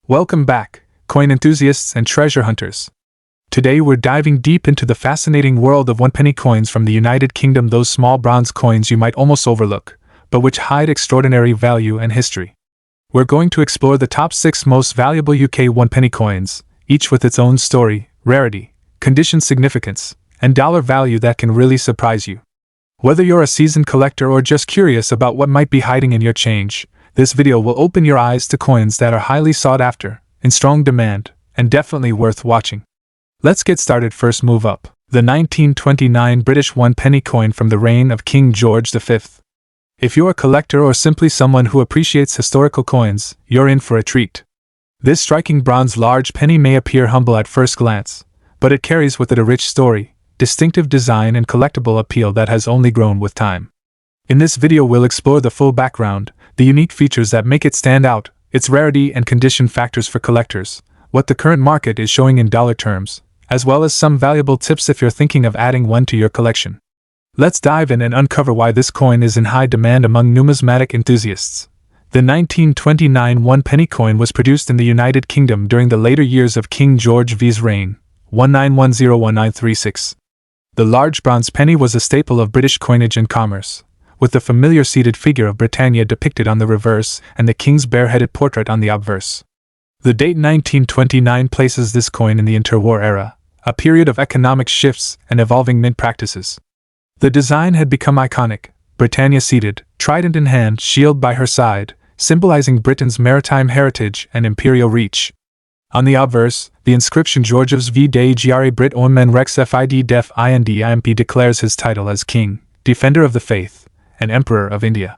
Welcome back, coin enthusiasts and treasure hunters. Today we're diving deep into the fascinating world of one-penny coins from the United Kingdom, those small bronze coins you might almost overlook, but which hide extraordinary value and history. We're going to explore the top 6 most valuable UK one-penny coins, each with its own story, rarity, condition significance, and dollar value that can really surprise you. Whether you're a seasoned collector or just curious about what might be hiding in your change, this video will open your eyes to coins that are highly sought after, in strong demand, and definitely worth watching. Let's get started. First, move up. The 1929 British one-penny coin from the reign of King George V. If you're a collector or simply someone who appreciates historical coins, you're in for a treat. This striking bronze large penny may appear humble at first glance, but it carries with it a rich story, distinctive design and collectible appeal that has only grown with time. In this video we'll explore the full background, the unique features that make it stand out, its rarity and condition factors for collectors, what the current market is showing in dollar terms, as well as some valuable tips if you're thinking of adding one to your collection. Let's dive in and uncover why this coin is in high demand among numismatic enthusiasts. The 1929 one-penny coin was produced in the United Kingdom during the later years of King George V's reign, 1910-1936. The large bronze penny was a staple of British coinage and commerce, with the familiar seated figure of Britannia depicted on the reverse and the king's bareheaded portrait on the obverse. The date 1929 places this coin in the interwar era, a period of economic shifts and evolving mint practices. The design had become iconic, Britannia seated, trident in hand, shield by her side, symbolizing Britain's maritime heritage and imperial reach. On the obverse, the inscription Georges V de Gre Brit Omen Rex Fid Def Ind Imp declares his title as King, Defender of the Faith, and Emperor of India.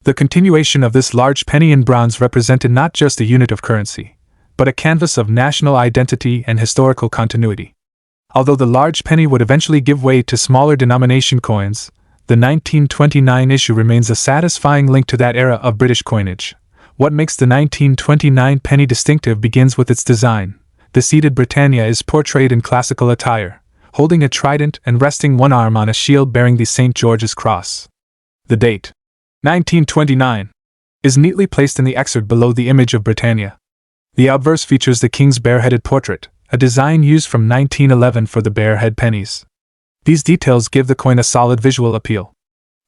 The continuation of this large penny in bronze represented not just a unit of currency, but a canvas of national identity and historical continuity. Although the large penny would eventually give way to smaller denomination coins, the 1929 issue remains a satisfying link to that era of British coinage. What makes the 1929 penny distinctive begins with its design. The seated Britannia is portrayed in classical attire, holding a trident and resting one arm on a shield bearing the St. George's cross. The date, 1929, is neatly placed in the excerpt below the image of Britannia. The obverse features the king's bareheaded portrait, a design used from 1911 for the barehead pennies. These details give the coin a solid visual appeal.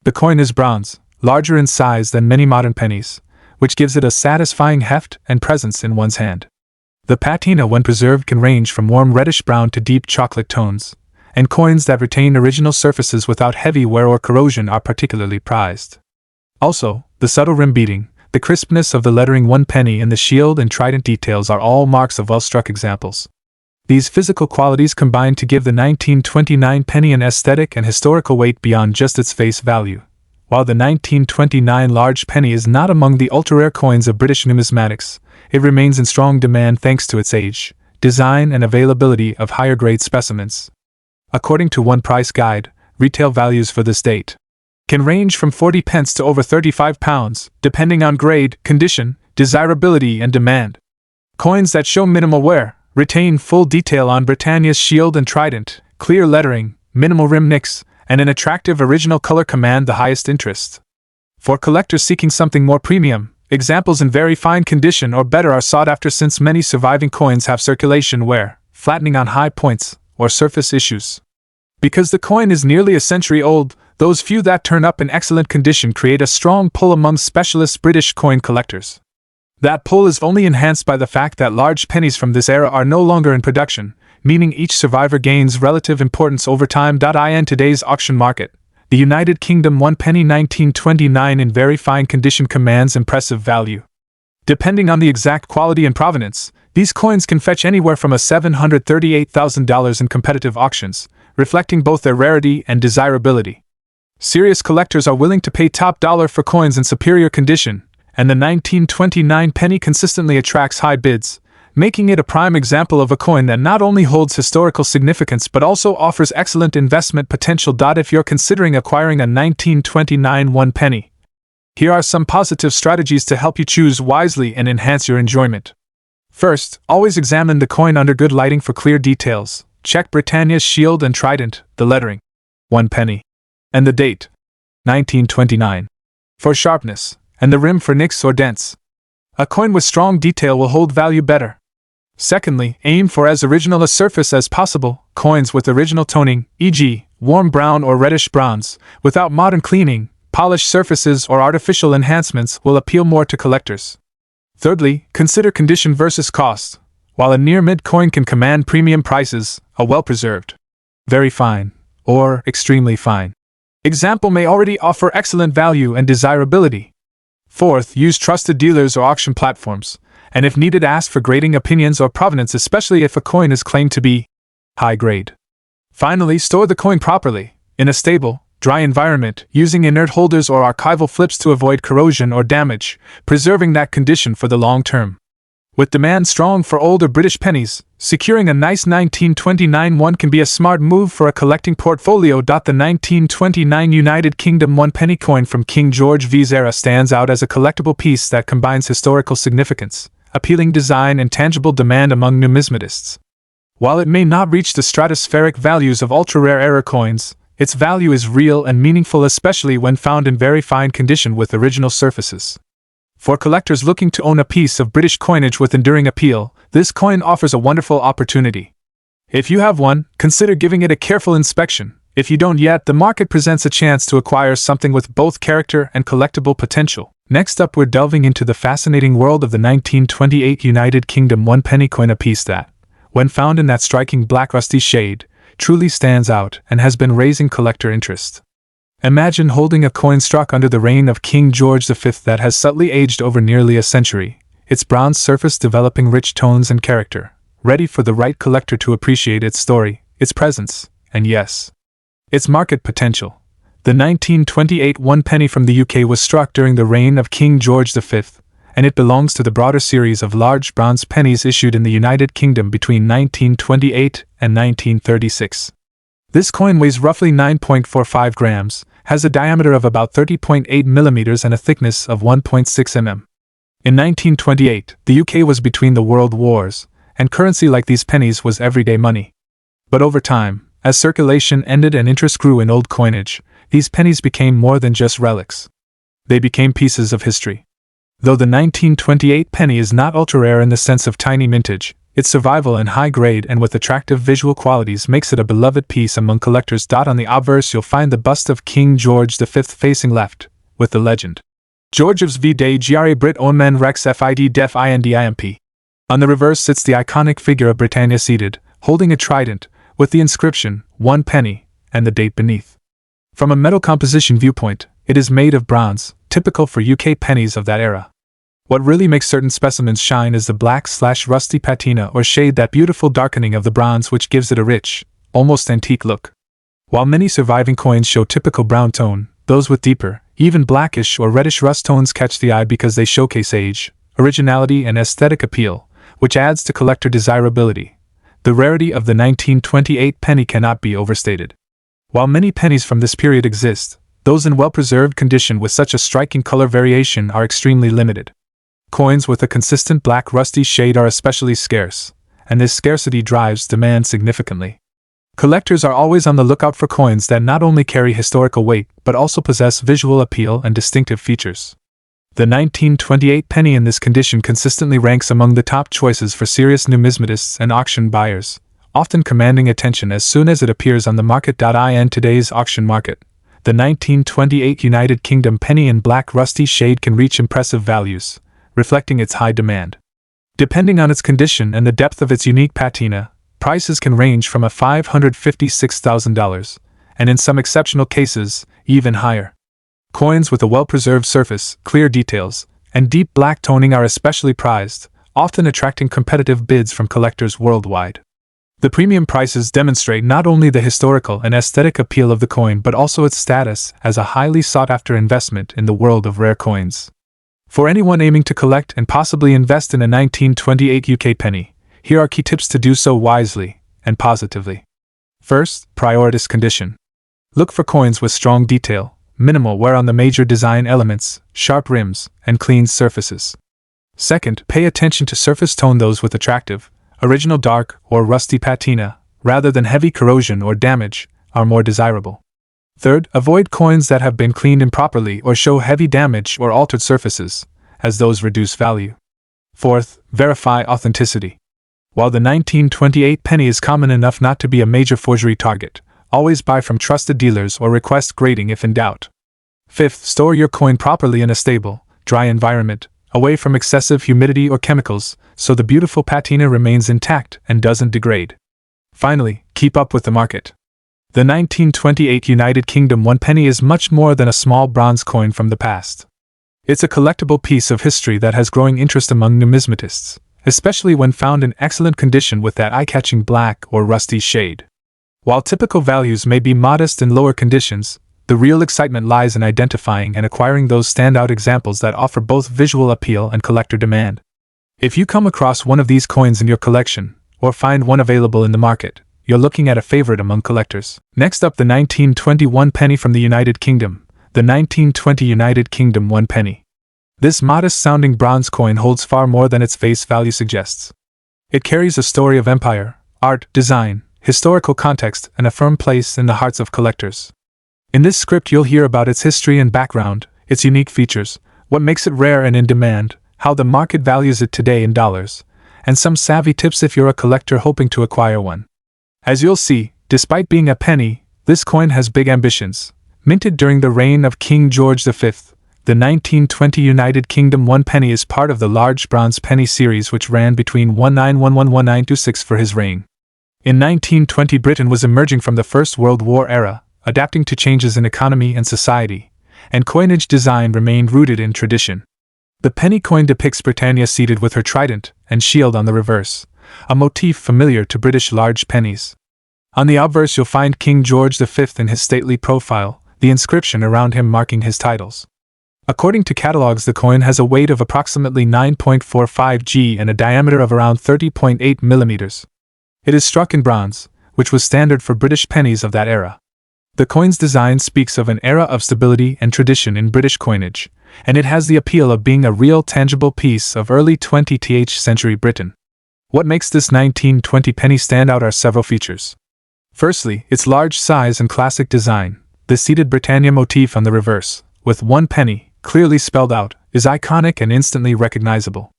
The coin is bronze, larger in size than many modern pennies, which gives it a satisfying heft and presence in one's hand. The patina when preserved can range from warm reddish-brown to deep chocolate tones, and coins that retain original surfaces without heavy wear or corrosion are particularly prized. Also, the subtle rim beating, the crispness of the lettering one penny and the shield and trident details are all marks of well-struck examples. These physical qualities combine to give the 1929 penny an aesthetic and historical weight beyond just its face value. While the 1929 large penny is not among the ultra-rare coins of British numismatics, it remains in strong demand thanks to its age, design and availability of higher-grade specimens. According to one price guide, retail values for this date can range from 40 pence to over £35, depending on grade, condition, desirability and demand. Coins that show minimal wear, retain full detail on Britannia's shield and trident, clear lettering, minimal rim nicks, and an attractive original color command the highest interest. For collectors seeking something more premium, examples in very fine condition or better are sought after since many surviving coins have circulation wear, flattening on high points, or surface issues. Because the coin is nearly a century old, those few that turn up in excellent condition create a strong pull among specialist British coin collectors. That pull is only enhanced by the fact that large pennies from this era are no longer in production, meaning each survivor gains relative importance over time. In today's auction market, the United Kingdom one penny 1929 in very fine condition commands impressive value. Depending on the exact quality and provenance, these coins can fetch anywhere from $738,000 in competitive auctions, reflecting both their rarity and desirability. Serious collectors are willing to pay top dollar for coins in superior condition, and the 1929 penny consistently attracts high bids, making it a prime example of a coin that not only holds historical significance but also offers excellent investment potential. If you're considering acquiring a 1929 one penny, here are some positive strategies to help you choose wisely and enhance your enjoyment. First, always examine the coin under good lighting for clear details. Check Britannia's shield and trident, the lettering, one penny, and the date, 1929, for sharpness, and the rim for nicks or dents. A coin with strong detail will hold value better. Secondly, aim for as original a surface as possible. Coins with original toning, e.g., warm brown or reddish bronze, without modern cleaning, polished surfaces, or artificial enhancements will appeal more to collectors. Thirdly, consider condition versus cost. While a near-mid coin can command premium prices, a well-preserved, very fine, or extremely fine example may already offer excellent value and desirability. Fourth, use trusted dealers or auction platforms, and if needed ask for grading opinions or provenance, especially if a coin is claimed to be high grade. Finally, store the coin properly, in a stable, dry environment, using inert holders or archival flips to avoid corrosion or damage, preserving that condition for the long term. With demand strong for older British pennies, securing a nice 1929 one can be a smart move for a collecting portfolio. The 1929 United Kingdom 1 penny coin from King George V's era stands out as a collectible piece that combines historical significance, appealing design, and tangible demand among numismatists. While it may not reach the stratospheric values of ultra-rare era coins, its value is real and meaningful, especially when found in very fine condition with original surfaces. For collectors looking to own a piece of British coinage with enduring appeal, this coin offers a wonderful opportunity. If you have one, consider giving it a careful inspection. If you don't yet, the market presents a chance to acquire something with both character and collectible potential. Next up, we're delving into the fascinating world of the 1928 United Kingdom 1 penny coin, a piece that, when found in that striking black rusty shade, truly stands out and has been raising collector interest. Imagine holding a coin struck under the reign of King George V that has subtly aged over nearly a century, its bronze surface developing rich tones and character, ready for the right collector to appreciate its story, its presence, and yes, its market potential. The 1928 1 penny from the UK was struck during the reign of King George V, and it belongs to the broader series of large bronze pennies issued in the United Kingdom between 1928 and 1936. This coin weighs roughly 9.45 grams, has a diameter of about 30.8 millimeters and a thickness of 1.6 mm. In 1928, the UK was between the world wars, and currency like these pennies was everyday money. But over time, as circulation ended and interest grew in old coinage, these pennies became more than just relics. They became pieces of history. Though the 1928 penny is not ultra-rare in the sense of tiny mintage, its survival in high grade and with attractive visual qualities makes it a beloved piece among collectors. On the obverse, you'll find the bust of King George V facing left, with the legend, George's V Day Gre Brit Omen Rex Fid Def Indimp. On the reverse sits the iconic figure of Britannia seated, holding a trident, with the inscription, 1 penny, and the date beneath. From a metal composition viewpoint, it is made of bronze, typical for UK pennies of that era. What really makes certain specimens shine is the black/rusty patina or shade, that beautiful darkening of the bronze which gives it a rich, almost antique look. While many surviving coins show typical brown tone, those with deeper, even blackish or reddish rust tones catch the eye because they showcase age, originality, and aesthetic appeal, which adds to collector desirability. The rarity of the 1928 penny cannot be overstated. While many pennies from this period exist, those in well-preserved condition with such a striking color variation are extremely limited. Coins with a consistent black rusty shade are especially scarce, and this scarcity drives demand significantly. Collectors are always on the lookout for coins that not only carry historical weight but also possess visual appeal and distinctive features. The 1928 penny in this condition consistently ranks among the top choices for serious numismatists and auction buyers, often commanding attention as soon as it appears on the market. In today's auction market, the 1928 United Kingdom penny in black rusty shade can reach impressive values, reflecting its high demand. Depending on its condition and the depth of its unique patina, prices can range from $556,000, and in some exceptional cases, even higher. Coins with a well-preserved surface, clear details, and deep black toning are especially prized, often attracting competitive bids from collectors worldwide. The premium prices demonstrate not only the historical and aesthetic appeal of the coin but also its status as a highly sought-after investment in the world of rare coins. For anyone aiming to collect and possibly invest in a 1928 UK penny, here are key tips to do so wisely and positively. First, prioritize condition. Look for coins with strong detail, minimal wear on the major design elements, sharp rims, and clean surfaces. Second, pay attention to surface tone. Those with attractive, original dark or rusty patina, rather than heavy corrosion or damage, are more desirable. Third, avoid coins that have been cleaned improperly or show heavy damage or altered surfaces, as those reduce value. Fourth, verify authenticity. While the 1928 penny is common enough not to be a major forgery target, always buy from trusted dealers or request grading if in doubt. Fifth, store your coin properly in a stable, dry environment, away from excessive humidity or chemicals, so the beautiful patina remains intact and doesn't degrade. Finally, keep up with the market. The 1928 United Kingdom 1 penny is much more than a small bronze coin from the past. It's a collectible piece of history that has growing interest among numismatists, especially when found in excellent condition with that eye-catching black or rusty shade. While typical values may be modest in lower conditions, the real excitement lies in identifying and acquiring those standout examples that offer both visual appeal and collector demand. If you come across one of these coins in your collection, or find one available in the market, you're looking at a favorite among collectors. Next up, the 1921 penny from the United Kingdom, the 1920 United Kingdom 1 penny. This modest-sounding bronze coin holds far more than its face value suggests. It carries a story of empire, art, design, historical context, and a firm place in the hearts of collectors. In this script you'll hear about its history and background, its unique features, what makes it rare and in demand, how the market values it today in dollars, and some savvy tips if you're a collector hoping to acquire one. As you'll see, despite being a penny, this coin has big ambitions. Minted during the reign of King George V, the 1920 United Kingdom 1 penny is part of the large bronze penny series which ran between 1911-1926 for his reign. In 1920 Britain was emerging from the First World War era, adapting to changes in economy and society, and coinage design remained rooted in tradition. The penny coin depicts Britannia seated with her trident and shield on the reverse, a motif familiar to British large pennies. On the obverse you'll find King George V in his stately profile, the inscription around him marking his titles. According to catalogs, the coin has a weight of approximately 9.45 g and a diameter of around 30.8 millimeters. It is struck in bronze, which was standard for British pennies of that era. The coin's design speaks of an era of stability and tradition in British coinage, and it has the appeal of being a real tangible piece of early 20th century Britain. What makes this 1920 penny stand out are several features. Firstly, its large size and classic design. The seated Britannia motif on the reverse, with 1 penny, clearly spelled out, is iconic and instantly recognizable.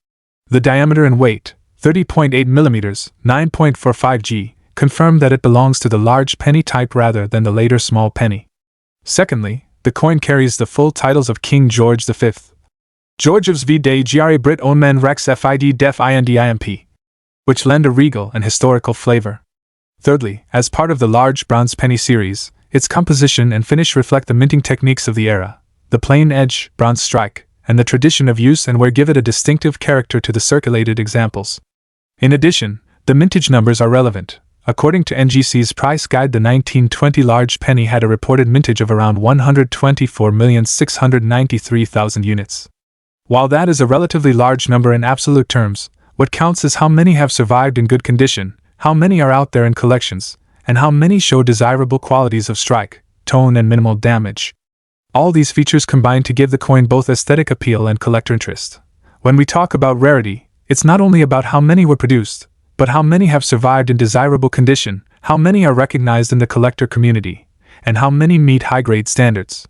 The diameter and weight, 30.8 millimeters, 9.45 g, confirm that it belongs to the large penny type rather than the later small penny. Secondly, the coin carries the full titles of King George V. Georges V de Gre Brit Omen Rex Fid Def Indimp, which lend a regal and historical flavor. Thirdly, as part of the large bronze penny series, its composition and finish reflect the minting techniques of the era. The plain edge, bronze strike, and the tradition of use and wear give it a distinctive character to the circulated examples. In addition, the mintage numbers are relevant. According to NGC's price guide, the 1920 large penny had a reported mintage of around 124,693,000 units. While that is a relatively large number in absolute terms, what counts is how many have survived in good condition, how many are out there in collections, and how many show desirable qualities of strike, tone, and minimal damage. All these features combine to give the coin both aesthetic appeal and collector interest. When we talk about rarity, it's not only about how many were produced, but how many have survived in desirable condition, how many are recognized in the collector community, and how many meet high-grade standards.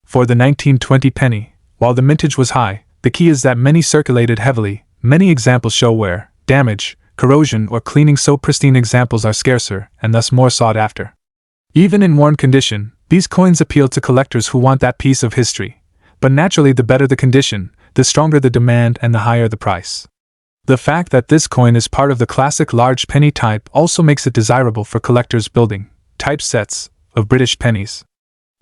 For the 1920 penny, while the mintage was high, the key is that many circulated heavily. Many examples show wear, damage, corrosion, or cleaning, so pristine examples are scarcer and thus more sought after. Even in worn condition, these coins appeal to collectors who want that piece of history. But naturally, the better the condition, the stronger the demand and the higher the price. The fact that this coin is part of the classic large penny type also makes it desirable for collectors building type sets of British pennies.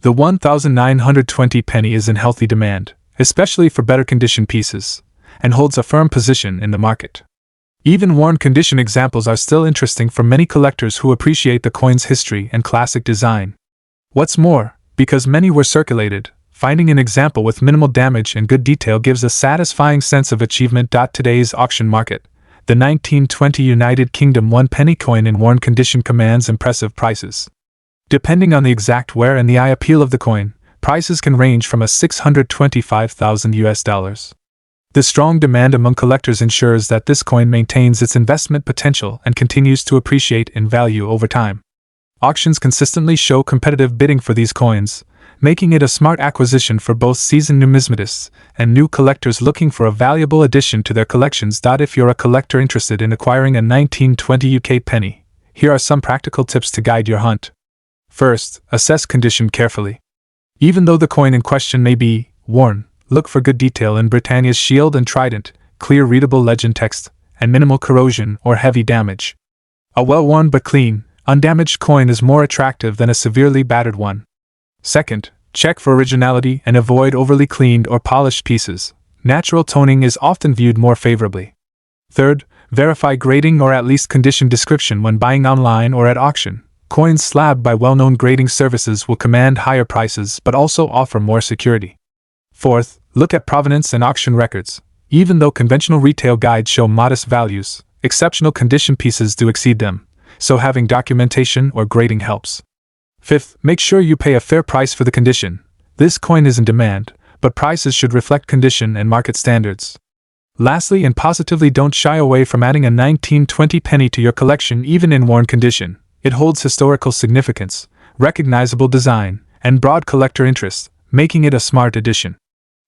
The 1920 penny is in healthy demand, especially for better condition pieces, and holds a firm position in the market. Even worn condition examples are still interesting for many collectors who appreciate the coin's history and classic design. What's more, because many were circulated, finding an example with minimal damage and good detail gives a satisfying sense of achievement. Today's auction market, the 1920 United Kingdom 1 penny coin in worn condition commands impressive prices. Depending on the exact wear and the eye appeal of the coin, prices can range from $625,000. The strong demand among collectors ensures that this coin maintains its investment potential and continues to appreciate in value over time. Auctions consistently show competitive bidding for these coins, making it a smart acquisition for both seasoned numismatists and new collectors looking for a valuable addition to their collections. If you're a collector interested in acquiring a 1920 UK penny, here are some practical tips to guide your hunt. First, assess condition carefully. Even though the coin in question may be worn, look for good detail in Britannia's shield and trident, clear readable legend text, and minimal corrosion or heavy damage. A well-worn but clean, undamaged coin is more attractive than a severely battered one. Second, check for originality and avoid overly cleaned or polished pieces. Natural toning is often viewed more favorably. Third, verify grading or at least condition description when buying online or at auction. Coins slabbed by well-known grading services will command higher prices but also offer more security. Fourth, look at provenance and auction records. Even though conventional retail guides show modest values, exceptional condition pieces do exceed them, so having documentation or grading helps. Fifth, make sure you pay a fair price for the condition. This coin is in demand, but prices should reflect condition and market standards. Lastly, and positively, don't shy away from adding a 1920 penny to your collection even in worn condition. It holds historical significance, recognizable design, and broad collector interest, making it a smart addition.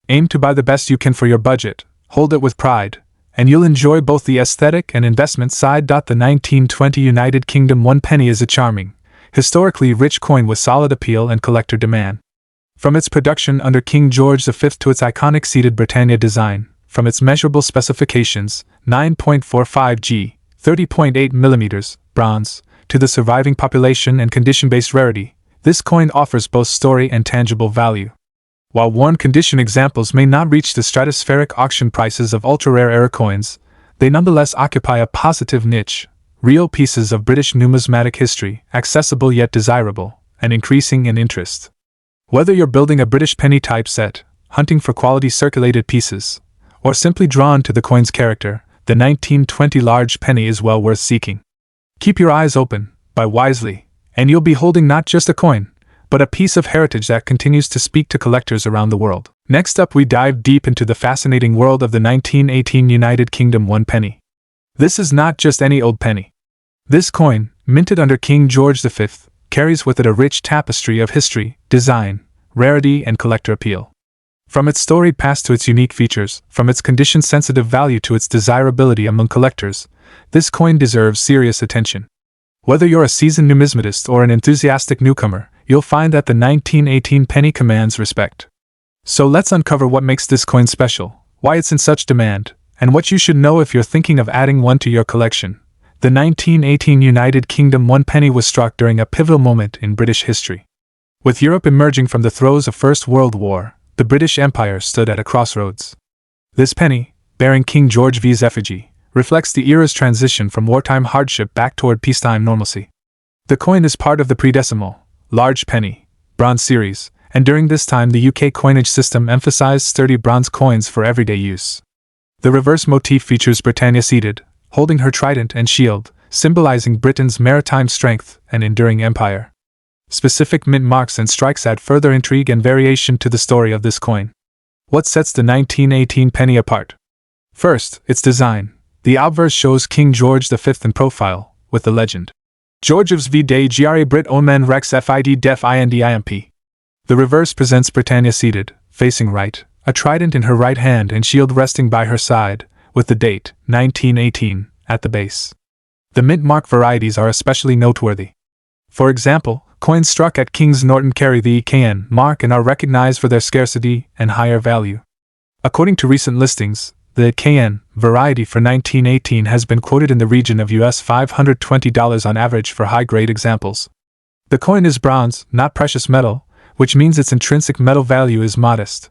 Aim to buy the best you can for your budget, hold it with pride, and you'll enjoy both the aesthetic and investment side. The 1920 United Kingdom 1 penny is a charming, historically rich coin with solid appeal and collector demand. From its production under King George V to its iconic seated Britannia design, from its measurable specifications, 9.45 g, 30.8 mm, bronze, to the surviving population and condition-based rarity, this coin offers both story and tangible value. While worn condition examples may not reach the stratospheric auction prices of ultra-rare era coins, they nonetheless occupy a positive niche. Real pieces of British numismatic history, accessible yet desirable, and increasing in interest. Whether you're building a British penny type set, hunting for quality circulated pieces, or simply drawn to the coin's character, the 1920 large penny is well worth seeking. Keep your eyes open, buy wisely, and you'll be holding not just a coin, but a piece of heritage that continues to speak to collectors around the world. Next up, we dive deep into the fascinating world of the 1918 United Kingdom 1 penny. This is not just any old penny. This coin, minted under King George V, carries with it a rich tapestry of history, design, rarity, and collector appeal. From its storied past to its unique features, from its condition-sensitive value to its desirability among collectors, this coin deserves serious attention. Whether you're a seasoned numismatist or an enthusiastic newcomer, you'll find that the 1918 penny commands respect. So let's uncover what makes this coin special, why it's in such demand, and what you should know if you're thinking of adding one to your collection. The 1918 United Kingdom 1 penny was struck during a pivotal moment in British history. With Europe emerging from the throes of First World War, the British Empire stood at a crossroads. This penny, bearing King George V's effigy, reflects the era's transition from wartime hardship back toward peacetime normalcy. The coin is part of the pre-decimal, large penny, bronze series, and during this time the UK coinage system emphasized sturdy bronze coins for everyday use. The reverse motif features Britannia seated, holding her trident and shield, symbolizing Britain's maritime strength and enduring empire. Specific mint marks and strikes add further intrigue and variation to the story of this coin. What sets the 1918 penny apart? First, its design. The obverse shows King George V in profile, with the legend, George's V Day Gra Brit Omen Rex Fid Def Indimp. The reverse presents Britannia seated, facing right, a trident in her right hand and shield resting by her side, with the date, 1918, at the base. The mint mark varieties are especially noteworthy. For example, coins struck at Kings Norton carry the KN mark and are recognized for their scarcity and higher value. According to recent listings, the KN variety for 1918 has been quoted in the region of US $520 on average for high-grade examples. The coin is bronze, not precious metal, which means its intrinsic metal value is modest.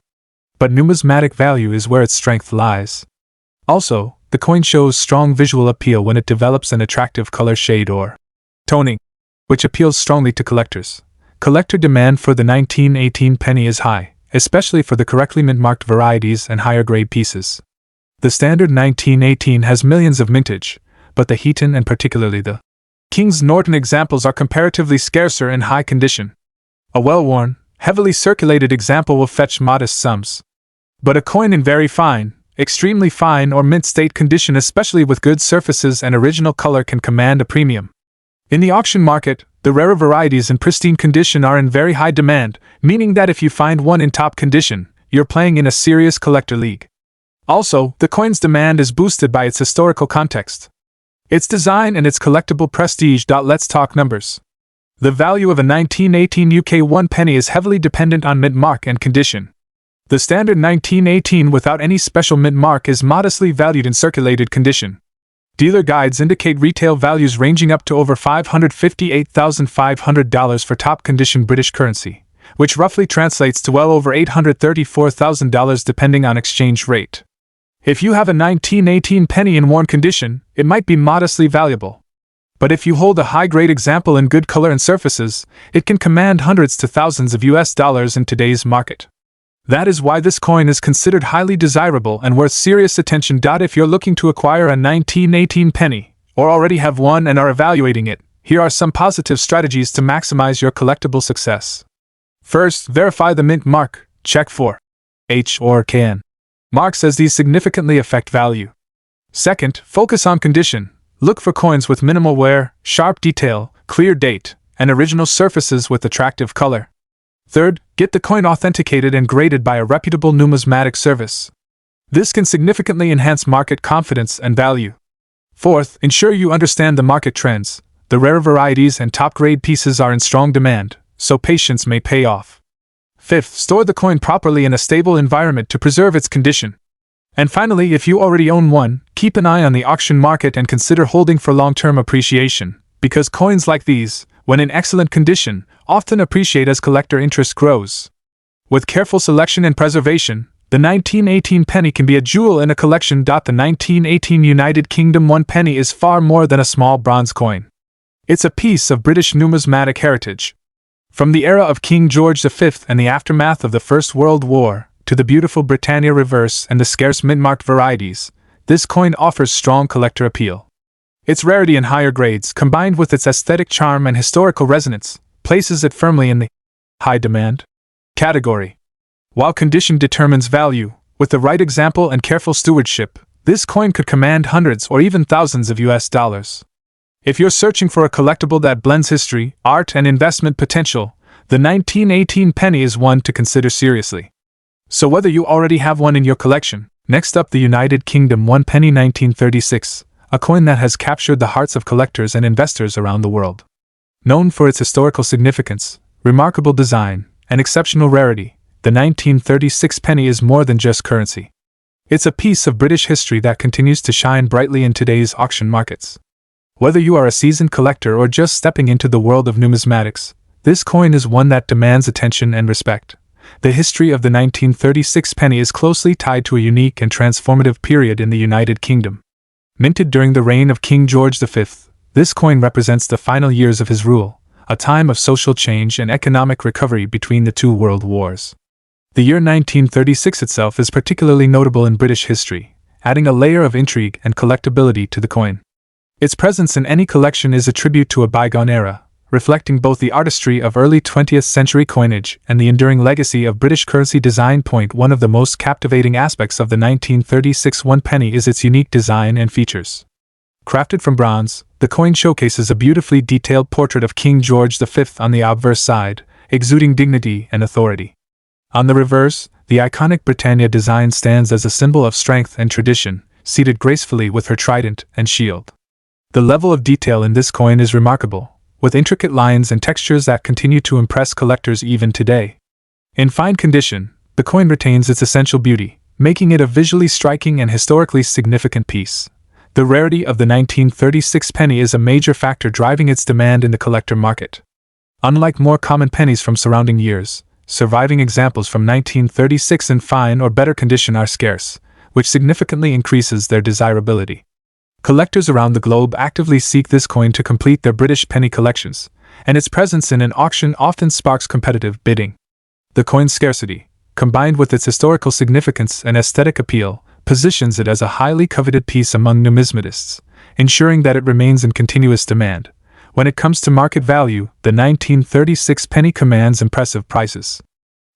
But numismatic value is where its strength lies. Also, the coin shows strong visual appeal when it develops an attractive color shade or toning, which appeals strongly to collectors. Collector demand for the 1918 penny is high, especially for the correctly mint-marked varieties and higher-grade pieces. The standard 1918 has millions of mintage, but the Heaton and particularly the Kings Norton examples are comparatively scarcer in high condition. A well-worn, heavily circulated example will fetch modest sums. But a coin in very fine, extremely fine or mint-state condition, especially with good surfaces and original color, can command a premium. In the auction market, The rarer varieties in pristine condition are in very high demand, meaning that if you find one in top condition, you're playing in a serious collector league. Also, the coin's demand is boosted by its historical context, its design and its collectible prestige. Let's talk numbers. The value of a 1918 UK 1 penny is heavily dependent on mint mark and condition. The standard 1918 without any special mint mark is modestly valued in circulated condition. Dealer guides indicate retail values ranging up to over $558,500 for top condition British currency, which roughly translates to well over $834,000 depending on exchange rate. If you have a 1918 penny in worn condition, it might be modestly valuable. But if you hold a high-grade example in good color and surfaces, it can command hundreds to thousands of US dollars in today's market. That is why this coin is considered highly desirable and worth serious attention. If you're looking to acquire a 1918 penny, or already have one and are evaluating it, here are some positive strategies to maximize your collectible success. First, verify the mint mark. Check for H or KN marks, as these significantly affect value. Second, focus on condition. Look for coins with minimal wear, sharp detail, clear date, and original surfaces with attractive color. Third, get the coin authenticated and graded by a reputable numismatic service. This can significantly enhance market confidence and value. Fourth, ensure you understand the market trends. The rare varieties and top-grade pieces are in strong demand, so patience may pay off. Fifth, store the coin properly in a stable environment to preserve its condition. And finally, if you already own one, keep an eye on the auction market and consider holding for long-term appreciation, because coins like these, when in excellent condition, often appreciate as collector interest grows. With careful selection and preservation, the 1918 penny can be a jewel in a collection. The 1918 United Kingdom 1 penny is far more than a small bronze coin. It's a piece of British numismatic heritage. From the era of King George V and the aftermath of the First World War, to the beautiful Britannia reverse and the scarce mint-marked varieties, this coin offers strong collector appeal. Its rarity and higher grades, combined with its aesthetic charm and historical resonance, places it firmly in the high demand category. While condition determines value, with the right example and careful stewardship, this coin could command hundreds or even thousands of US dollars. If you're searching for a collectible that blends history, art, and investment potential, the 1918 penny is one to consider seriously. So whether you already have one in your collection, next up the United Kingdom 1 penny 1936, a coin that has captured the hearts of collectors and investors around the world. Known for its historical significance, remarkable design, and exceptional rarity, the 1936 penny is more than just currency. It's a piece of British history that continues to shine brightly in today's auction markets. Whether you are a seasoned collector or just stepping into the world of numismatics, this coin is one that demands attention and respect. The history of the 1936 penny is closely tied to a unique and transformative period in the United Kingdom. Minted during the reign of King George V, this coin represents the final years of his rule, a time of social change and economic recovery between the two world wars. The year 1936 itself is particularly notable in British history, adding a layer of intrigue and collectability to the coin. Its presence in any collection is a tribute to a bygone era, reflecting both the artistry of early 20th century coinage and the enduring legacy of British currency design. One of the most captivating aspects of the 1936 1 penny is its unique design and features. Crafted from bronze, the coin showcases a beautifully detailed portrait of King George V on the obverse side, exuding dignity and authority. On the reverse, the iconic Britannia design stands as a symbol of strength and tradition, seated gracefully with her trident and shield. The level of detail in this coin is remarkable, with intricate lines and textures that continue to impress collectors even today. In fine condition, the coin retains its essential beauty, making it a visually striking and historically significant piece. The rarity of the 1936 penny is a major factor driving its demand in the collector market. Unlike more common pennies from surrounding years, surviving examples from 1936 in fine or better condition are scarce, which significantly increases their desirability. Collectors around the globe actively seek this coin to complete their British penny collections, and its presence in an auction often sparks competitive bidding. The coin's scarcity, combined with its historical significance and aesthetic appeal, positions it as a highly coveted piece among numismatists, ensuring that it remains in continuous demand. When it comes to market value, the 1936 penny commands impressive prices.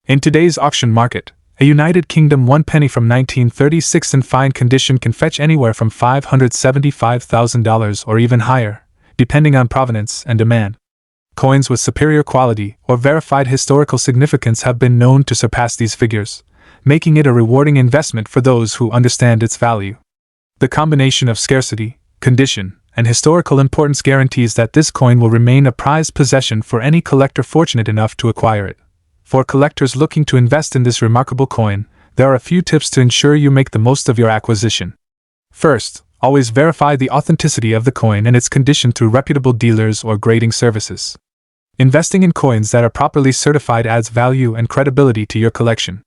In today's auction market, a United Kingdom 1 penny from 1936 in fine condition can fetch anywhere from $575,000 or even higher, depending on provenance and demand. Coins with superior quality or verified historical significance have been known to surpass these figures, making it a rewarding investment for those who understand its value. The combination of scarcity, condition, and historical importance guarantees that this coin will remain a prized possession for any collector fortunate enough to acquire it. For collectors looking to invest in this remarkable coin, there are a few tips to ensure you make the most of your acquisition. First, always verify the authenticity of the coin and its condition through reputable dealers or grading services. Investing in coins that are properly certified adds value and credibility to your collection.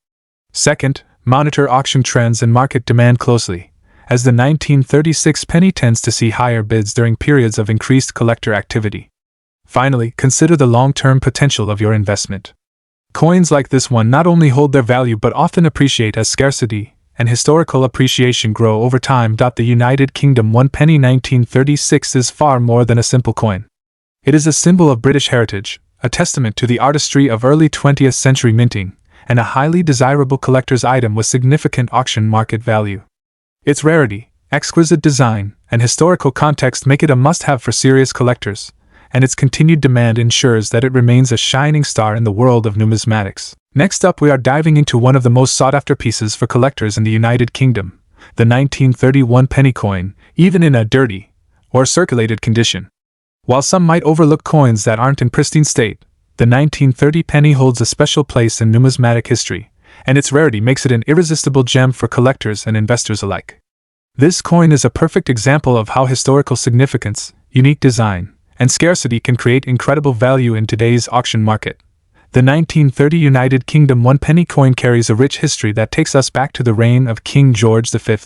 Second, monitor auction trends and market demand closely, as the 1936 penny tends to see higher bids during periods of increased collector activity. Finally, consider the long-term potential of your investment. Coins like this one not only hold their value but often appreciate as scarcity and historical appreciation grow over time. The United Kingdom 1 penny 1936 is far more than a simple coin. It is a symbol of British heritage, a testament to the artistry of early 20th century minting, and a highly desirable collector's item with significant auction market value. Its rarity, exquisite design, and historical context make it a must-have for serious collectors, and its continued demand ensures that it remains a shining star in the world of numismatics. Next up, we are diving into one of the most sought-after pieces for collectors in the United Kingdom, the 1931 penny coin, even in a dirty or circulated condition. While some might overlook coins that aren't in pristine state, the 1930 penny holds a special place in numismatic history, and its rarity makes it an irresistible gem for collectors and investors alike. This coin is a perfect example of how historical significance, unique design, and scarcity can create incredible value in today's auction market. The 1930 United Kingdom 1 penny coin carries a rich history that takes us back to the reign of King George V.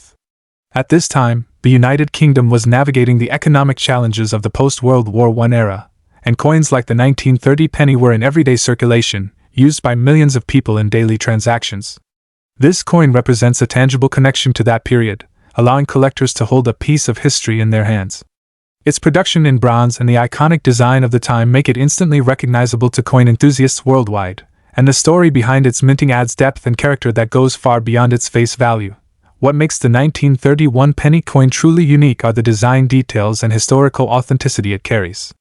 At this time, the United Kingdom was navigating the economic challenges of the post-World War I era, and coins like the 1930 penny were in everyday circulation, used by millions of people in daily transactions. This coin represents a tangible connection to that period, allowing collectors to hold a piece of history in their hands. Its production in bronze and the iconic design of the time make it instantly recognizable to coin enthusiasts worldwide, and the story behind its minting adds depth and character that goes far beyond its face value. What makes the 1931 penny coin truly unique are the design details and historical authenticity it carries.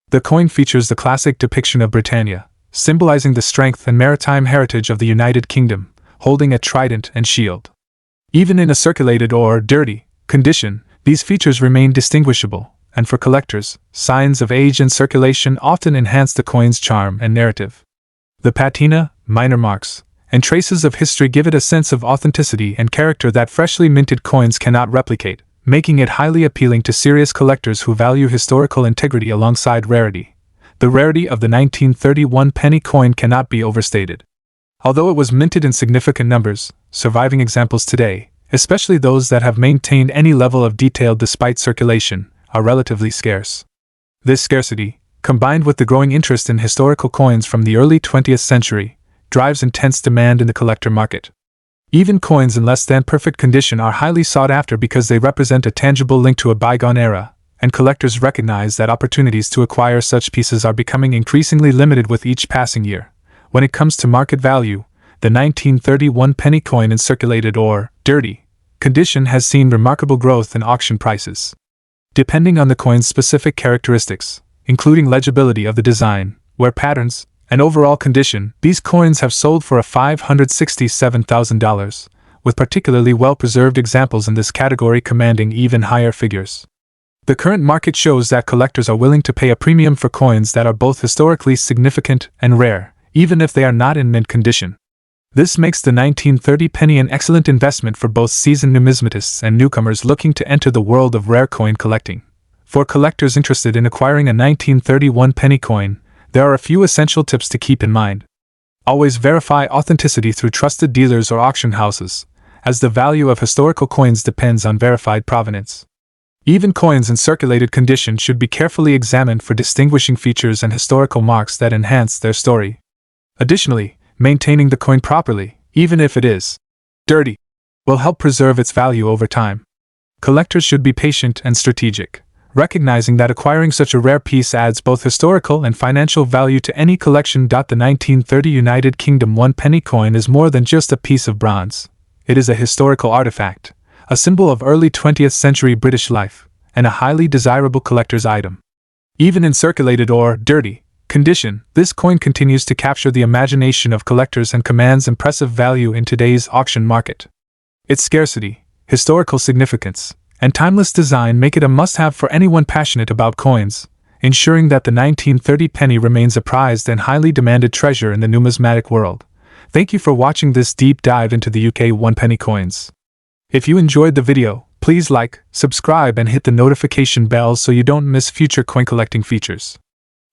The coin features the classic depiction of Britannia, symbolizing the strength and maritime heritage of the United Kingdom, holding a trident and shield. Even in a circulated or dirty condition, these features remain distinguishable, and for collectors, signs of age and circulation often enhance the coin's charm and narrative. The patina, minor marks, and traces of history give it a sense of authenticity and character that freshly minted coins cannot replicate, making it highly appealing to serious collectors who value historical integrity alongside rarity. The rarity of the 1931 penny coin cannot be overstated. Although it was minted in significant numbers, surviving examples today, especially those that have maintained any level of detail despite circulation, are relatively scarce. This scarcity, combined with the growing interest in historical coins from the early 20th century, drives intense demand in the collector market. Even coins in less than perfect condition are highly sought after because they represent a tangible link to a bygone era, and collectors recognize that opportunities to acquire such pieces are becoming increasingly limited with each passing year. When it comes to market value, the 1931 penny coin in circulated or dirty condition has seen remarkable growth in auction prices. Depending on the coin's specific characteristics, including legibility of the design, wear patterns, and overall condition, these coins have sold for $567,000, with particularly well-preserved examples in this category commanding even higher figures. The current market shows that collectors are willing to pay a premium for coins that are both historically significant and rare, even if they are not in mint condition. This makes the 1930 penny an excellent investment for both seasoned numismatists and newcomers looking to enter the world of rare coin collecting. For collectors interested in acquiring a 1931 penny coin, there are a few essential tips to keep in mind. Always verify authenticity through trusted dealers or auction houses, as the value of historical coins depends on verified provenance. Even coins in circulated condition should be carefully examined for distinguishing features and historical marks that enhance their story. Additionally, maintaining the coin properly, even if it is dirty, will help preserve its value over time. Collectors should be patient and strategic, recognizing that acquiring such a rare piece adds both historical and financial value to any collection. The 1930 United Kingdom 1 penny coin is more than just a piece of bronze. It is a historical artifact, a symbol of early 20th century British life, and a highly desirable collector's item. Even in circulated or dirty condition, this coin continues to capture the imagination of collectors and commands impressive value in today's auction market. Its scarcity, historical significance, and timeless design make it a must-have for anyone passionate about coins, ensuring that the 1930 penny remains a prized and highly demanded treasure in the numismatic world. Thank you for watching this deep dive into the UK 1 penny coins. If you enjoyed the video, please like, subscribe and hit the notification bell so you don't miss future coin collecting features.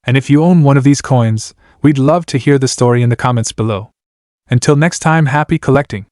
And if you own one of these coins, we'd love to hear the story in the comments below. Until next time, happy collecting!